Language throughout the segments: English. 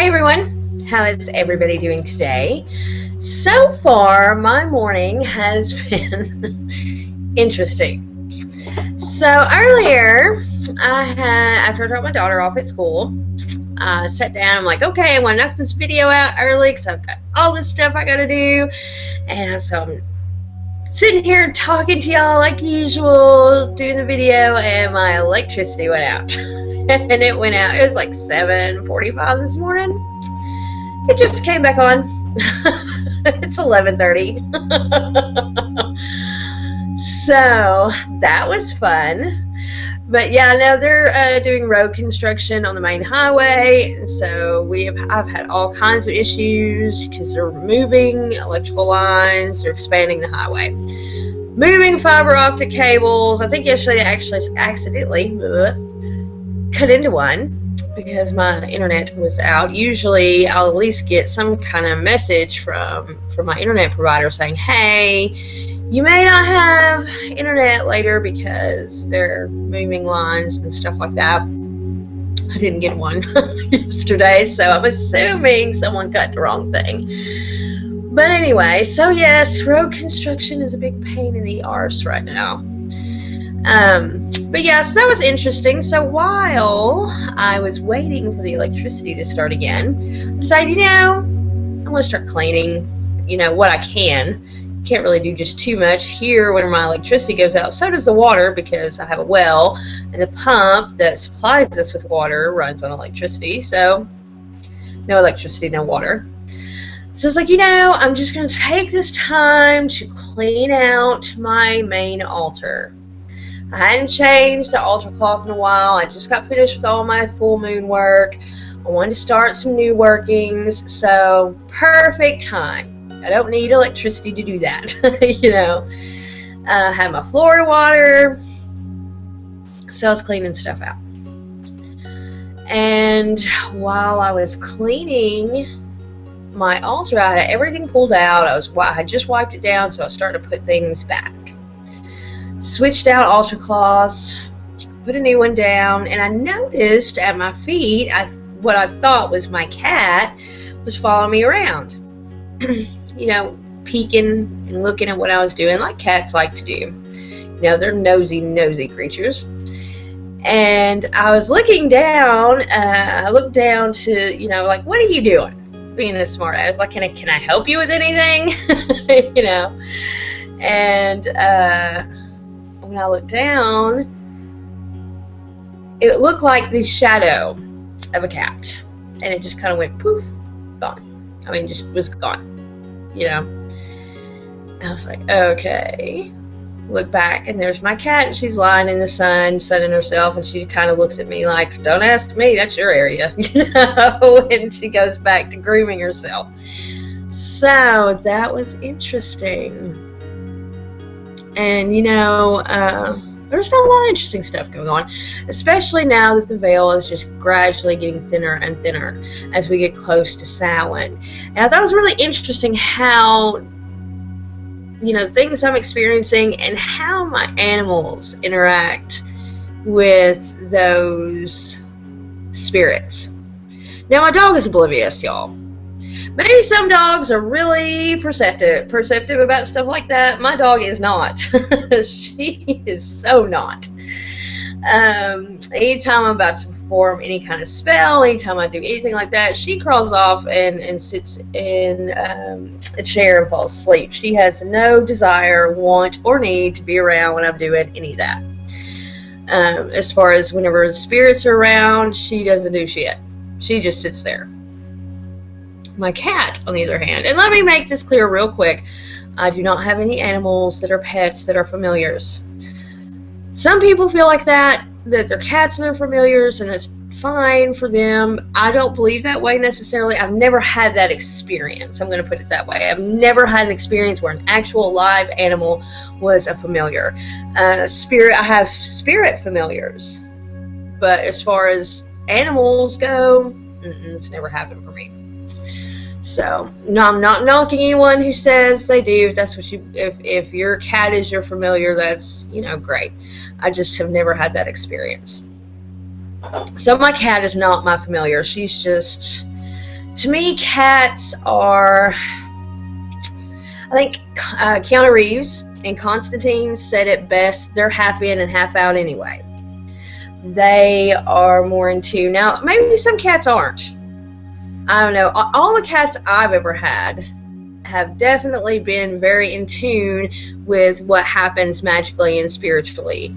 Hey everyone, how is everybody doing today? So far, my morning has been interesting. So earlier, after I dropped my daughter off at school, I sat down. I'm like, okay, I want to knock this video out early because I've got all this stuff I got to do. And so I'm sitting here talking to y'all like usual, doing the video, and my electricity went out. And it went out. It was like 7:45 this morning. It just came back on. It's 11:30. So that was fun. But yeah, now they're doing road construction on the main highway, and so I've had all kinds of issues because they're moving electrical lines, they're expanding the highway, moving fiber optic cables. I think yesterday I actually accidentally cut into one because my internet was out. Usually I'll at least get some kind of message from my internet provider saying, hey, you may not have internet later because they're moving lines and stuff like that. I didn't get one yesterday, so I'm assuming someone cut the wrong thing. But anyway, so yes, road construction is a big pain in the arse right now. But yeah, so that was interesting. So while I was waiting for the electricity to start again, I decided, I'm going to start cleaning, what I can. Can't really do just too much here when my electricity goes out. So does the water, because I have a well, and the pump that supplies us with water runs on electricity. So no electricity, no water. So it's like, I'm just going to take this time to clean out my main altar. I hadn't changed the altar cloth in a while. I just got finished with all my full moon work. I wanted to start some new workings, so perfect time. I don't need electricity to do that. I have my floor to water, so I was cleaning stuff out. And while I was cleaning my altar, I had everything pulled out. I had just wiped it down, so I started to put things back. Switched out altar cloths, put a new one down, and I noticed at my feet what I thought was my cat was following me around. Peeking and looking at what I was doing, like cats like to do. They're nosy creatures. And I was looking down, I looked down to, like, what are you doing? Being a smart ass, like, can I help you with anything? And when I looked down, it looked like the shadow of a cat. And it just kind of went poof, gone. I mean, just was gone. I was like, okay. Look back, and there's my cat, and she's lying in the sun, sunning herself, and she kind of looks at me like, don't ask me, that's your area, and she goes back to grooming herself. So that was interesting. And, there's been a lot of interesting stuff going on, especially now that the veil is just gradually getting thinner and thinner as we get close to Samhain. And I thought it was really interesting how, things I'm experiencing and how my animals interact with those spirits. Now, my dog is oblivious, y'all. Maybe some dogs are really perceptive about stuff like that. My dog is not. She is so not. Anytime I'm about to perform any kind of spell, anytime I do anything like that, she crawls off and sits in a chair and falls asleep. She has no desire, want, or need to be around when I'm doing any of that. As far as whenever the spirits are around, she doesn't do shit. She just sits there. My cat, on the other hand, and let me make this clear real quick, I do not have any animals that are pets that are familiars. Some people feel like that their cats are their familiars, and it's fine for them. I don't believe that way necessarily. I've never had that experience. I'm going to put it that way. I've never had an experience where an actual live animal was a familiar. I have spirit familiars, but as far as animals go, it's never happened for me. So, no, I'm not knocking anyone who says they do. If that's what if your cat is your familiar, that's, great. I just have never had that experience. So my cat is not my familiar. She's just To me, cats are, I think Keanu Reeves and Constantine said it best, they're half in and half out anyway. They are more in tune. Now, maybe some cats aren't. I don't know. All the cats I've ever had have definitely been very in tune with what happens magically and spiritually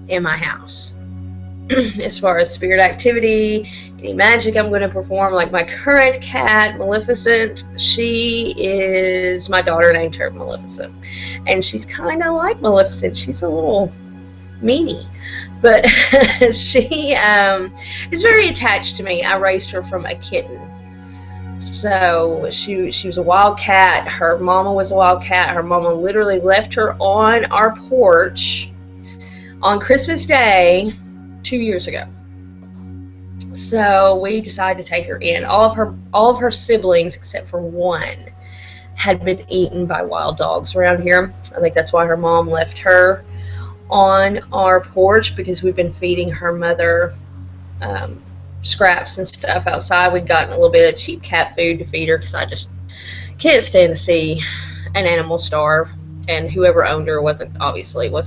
in my house. As far as spirit activity, any magic I'm going to perform, like my current cat, Maleficent, she is, my daughter named her Maleficent. And she's kind of like Maleficent. She's a little meanie. But she is very attached to me. I raised her from a kitten. So she was a wild cat. Her mama was a wild cat. Her mama literally left her on our porch on Christmas Day 2 years ago. So we decided to take her in. All of her siblings, except for one, had been eaten by wild dogs around here. I think that's why her mom left her on our porch, because we've been feeding her mother scraps and stuff outside. We'd gotten a little bit of cheap cat food to feed her, because I just can't stand to see an animal starve. And whoever owned her wasn't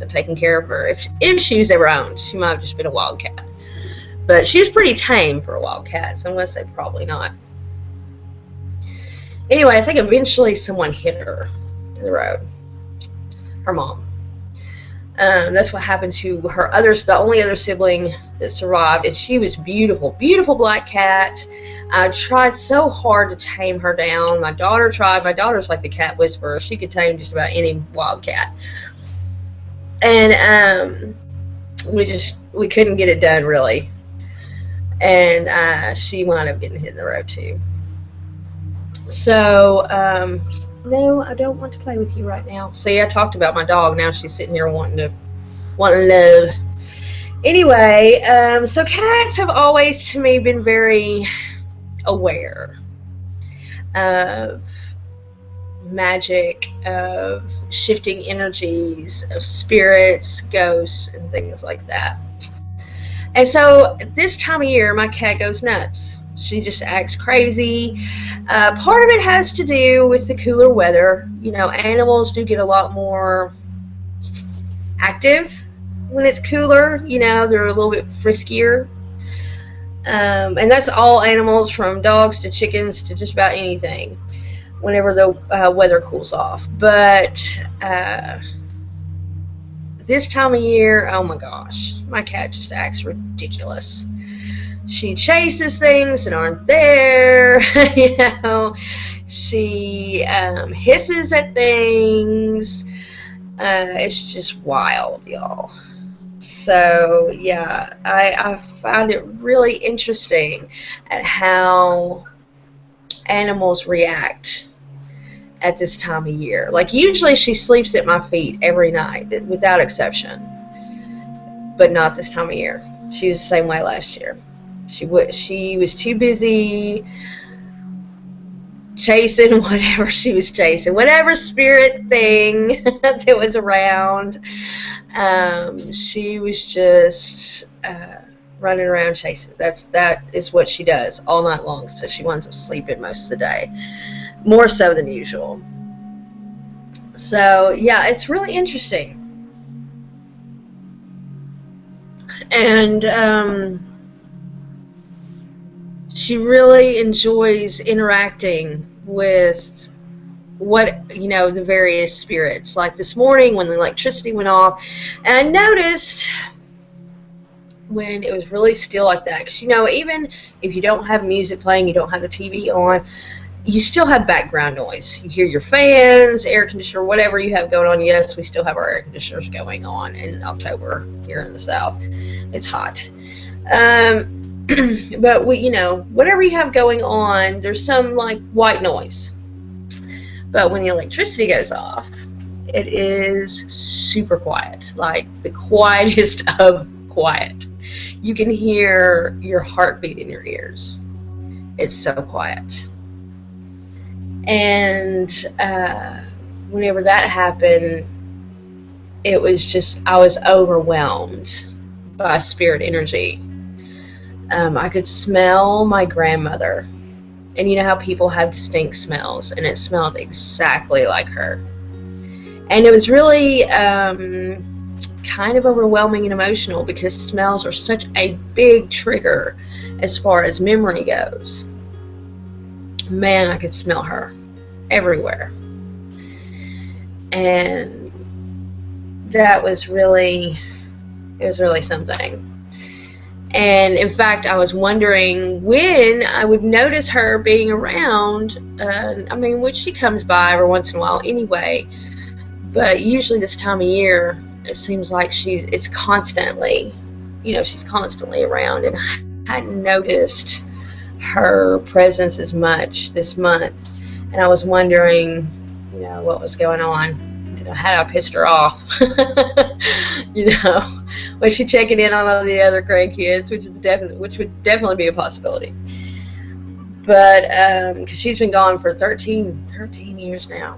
taking care of her. If she was ever owned, she might have just been a wild cat. But she was pretty tame for a wild cat, so I'm going to say probably not. Anyway, I think eventually someone hit her in the road. Her mom. That's what happened to the only other sibling that survived, and she was beautiful, beautiful black cat. I tried so hard to tame her down. My daughter tried. My daughter's like the cat whisperer. She could tame just about any wild cat. And we couldn't get it done, really. And she wound up getting hit in the road too. So no, I don't want to play with you right now. See, I talked about my dog. Now she's sitting here wanting love. Anyway, so cats have always, to me, been very aware of magic, of shifting energies, of spirits, ghosts, and things like that. And so this time of year, my cat goes nuts. She just acts crazy. Part of it has to do with the cooler weather. You know, animals do get a lot more active when it's cooler. You know, they're a little bit friskier. And that's all animals, from dogs to chickens to just about anything, whenever the weather cools off. But this time of year, oh my gosh, my cat just acts ridiculous. She chases things that aren't there. You know, she hisses at things. It's just wild, y'all. So yeah, I found it really interesting at how animals react at this time of year. Like, usually she sleeps at my feet every night without exception, but not this time of year. She was the same way last year. She was too busy chasing whatever she was chasing, whatever spirit thing that was around. She was just running around chasing. That is what she does all night long. So she winds up sleeping most of the day, more so than usual. So yeah, it's really interesting. And she really enjoys interacting with the various spirits. Like this morning when the electricity went off, and I noticed when it was really still like that, because even if you don't have music playing, you don't have the TV on, you still have background noise. You hear your fans, air conditioner, whatever you have going on. Yes, we still have our air conditioners going on in October here in the South. It's hot. But whatever you have going on, there's some like white noise. But when the electricity goes off, it is super quiet, like the quietest of quiet. You can hear your heartbeat in your ears. It's so quiet. And whenever that happened, it was just, I was overwhelmed by spirit energy. I could smell my grandmother And you know how people have distinct smells, and it smelled exactly like her. And it was really kind of overwhelming and emotional, because smells are such a big trigger as far as memory goes. Man, I could smell her everywhere. And that was really, it was really something. And in fact, I was wondering when I would notice her being around. I mean, which she comes by every once in a while anyway, but usually this time of year, it seems like it's constantly, you know, she's constantly around, and I hadn't noticed her presence as much this month. And I was wondering, you know, what was going on. You know, had I pissed her off? You know, was she checking in on all the other grandkids, which would definitely be a possibility. But because she's been gone for 13 years now,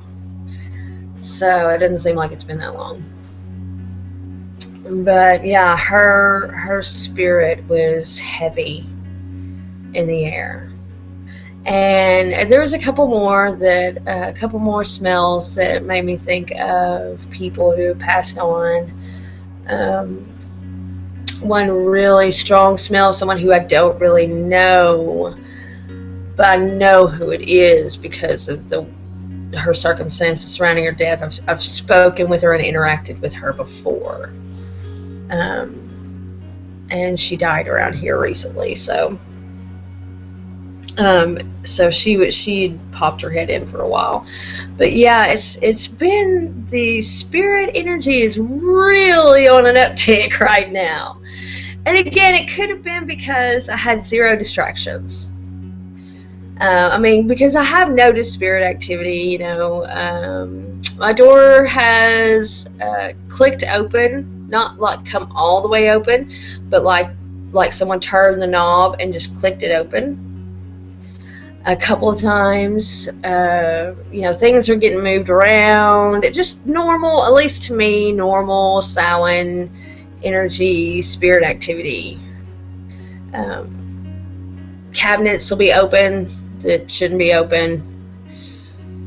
so it doesn't seem like it's been that long. But yeah, her spirit was heavy in the air. And there was a couple more smells that made me think of people who passed on. One really strong smell, someone who I don't really know, but I know who it is because of her circumstances surrounding her death. I've spoken with her and interacted with her before, and she died around here recently. So she'd popped her head in for a while. But yeah, it's been, the spirit energy is really on an uptick right now. And again, it could have been because I had zero distractions. I mean, because I have noticed spirit activity, you know. My door has clicked open, not like come all the way open, but like someone turned the knob and just clicked it open. A couple of times, you know, things are getting moved around. It just normal, at least to me, normal Samhain energy, spirit activity. Cabinets will be open that shouldn't be open.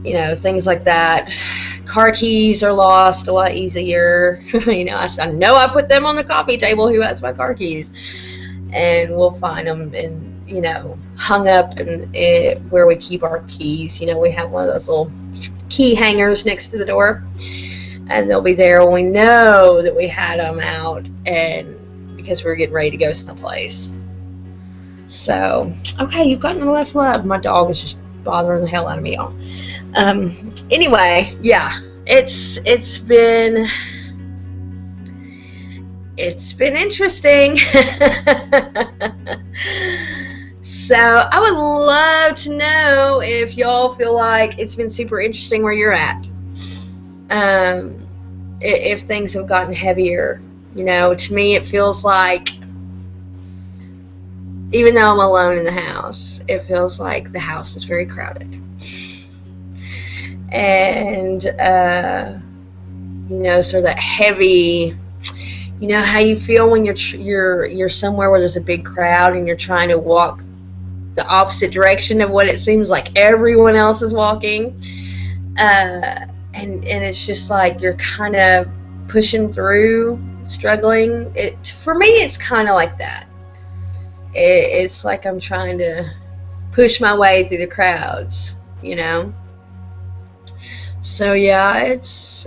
You know, things like that. Car keys are lost a lot easier. You know, I know I put them on the coffee table. Who has my car keys? And we'll find them in, you know, hung up in where we keep our keys. You know, we have one of those little key hangers next to the door, and they'll be there when we know that we had them out, and because we're getting ready to go someplace. So, okay, you've gotten the left love. My dog is just bothering the hell out of me, y'all. Anyway, yeah, it's been interesting. So I would love to know if y'all feel like it's been super interesting where you're at. If things have gotten heavier. You know, to me it feels like, even though I'm alone in the house, it feels like the house is very crowded. And, you know, sort of that heavy, you know how you feel when you're somewhere where there's a big crowd and you're trying to walk the opposite direction of what it seems like everyone else is walking, and it's just like you're kind of pushing through, struggling. For me, it's kind of like that. It's like I'm trying to push my way through the crowds, you know. So yeah, it's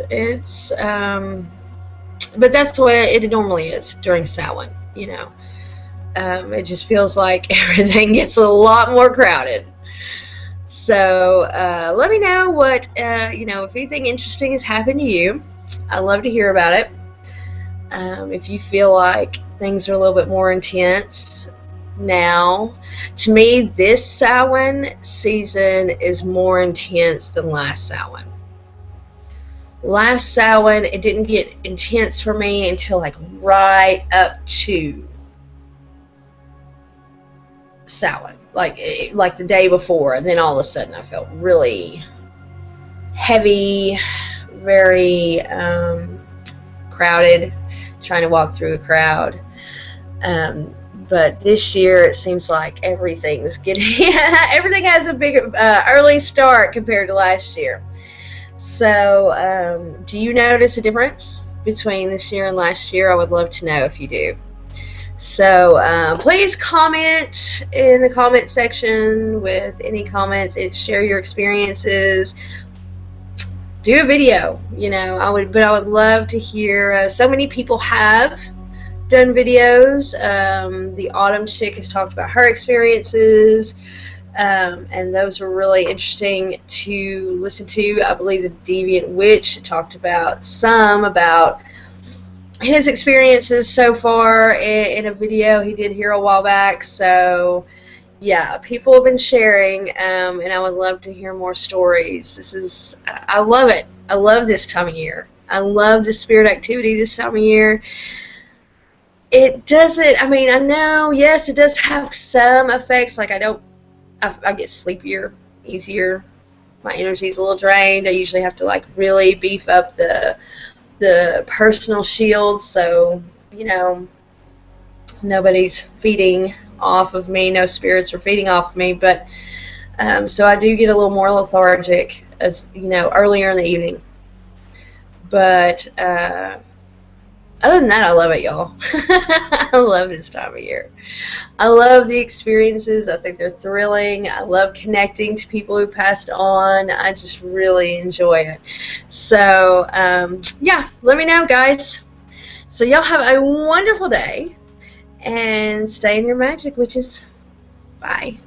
but that's the way it normally is during Samhain, you know. It just feels like everything gets a lot more crowded. So let me know what, you know, if anything interesting has happened to you. I'd love to hear about it. If you feel like things are a little bit more intense now. To me, this Samhain season is more intense than last Samhain. Last Samhain, it didn't get intense for me until like right up to Samhain, like the day before, and then all of a sudden I felt really heavy, very crowded, trying to walk through a crowd. But this year it seems like everything's getting everything has a big early start compared to last year. So do you notice a difference between this year and last year? I would love to know if you do. So please comment in the comment section with any comments and share your experiences. Do a video, you know. I would love to hear. So many people have done videos. The Autumn chick has talked about her experiences, and those were really interesting to listen to. I believe the Deviant Witch talked about his experiences so far in a video he did here a while back. So yeah, people have been sharing, and I would love to hear more stories. I love it. I love this time of year. I love the spirit activity this time of year. It doesn't, I mean, I know, yes, it does have some effects. Like I get sleepier easier. My energy's a little drained. I usually have to like really beef up the personal shield, so, you know, nobody's feeding off of me, no spirits are feeding off of me, but so I do get a little more lethargic, as you know, earlier in the evening. But other than that, I love it, y'all. I love this time of year. I love the experiences. I think they're thrilling. I love connecting to people who passed on. I just really enjoy it. So yeah, let me know, guys. So y'all have a wonderful day. And stay in your magic, witches. Bye.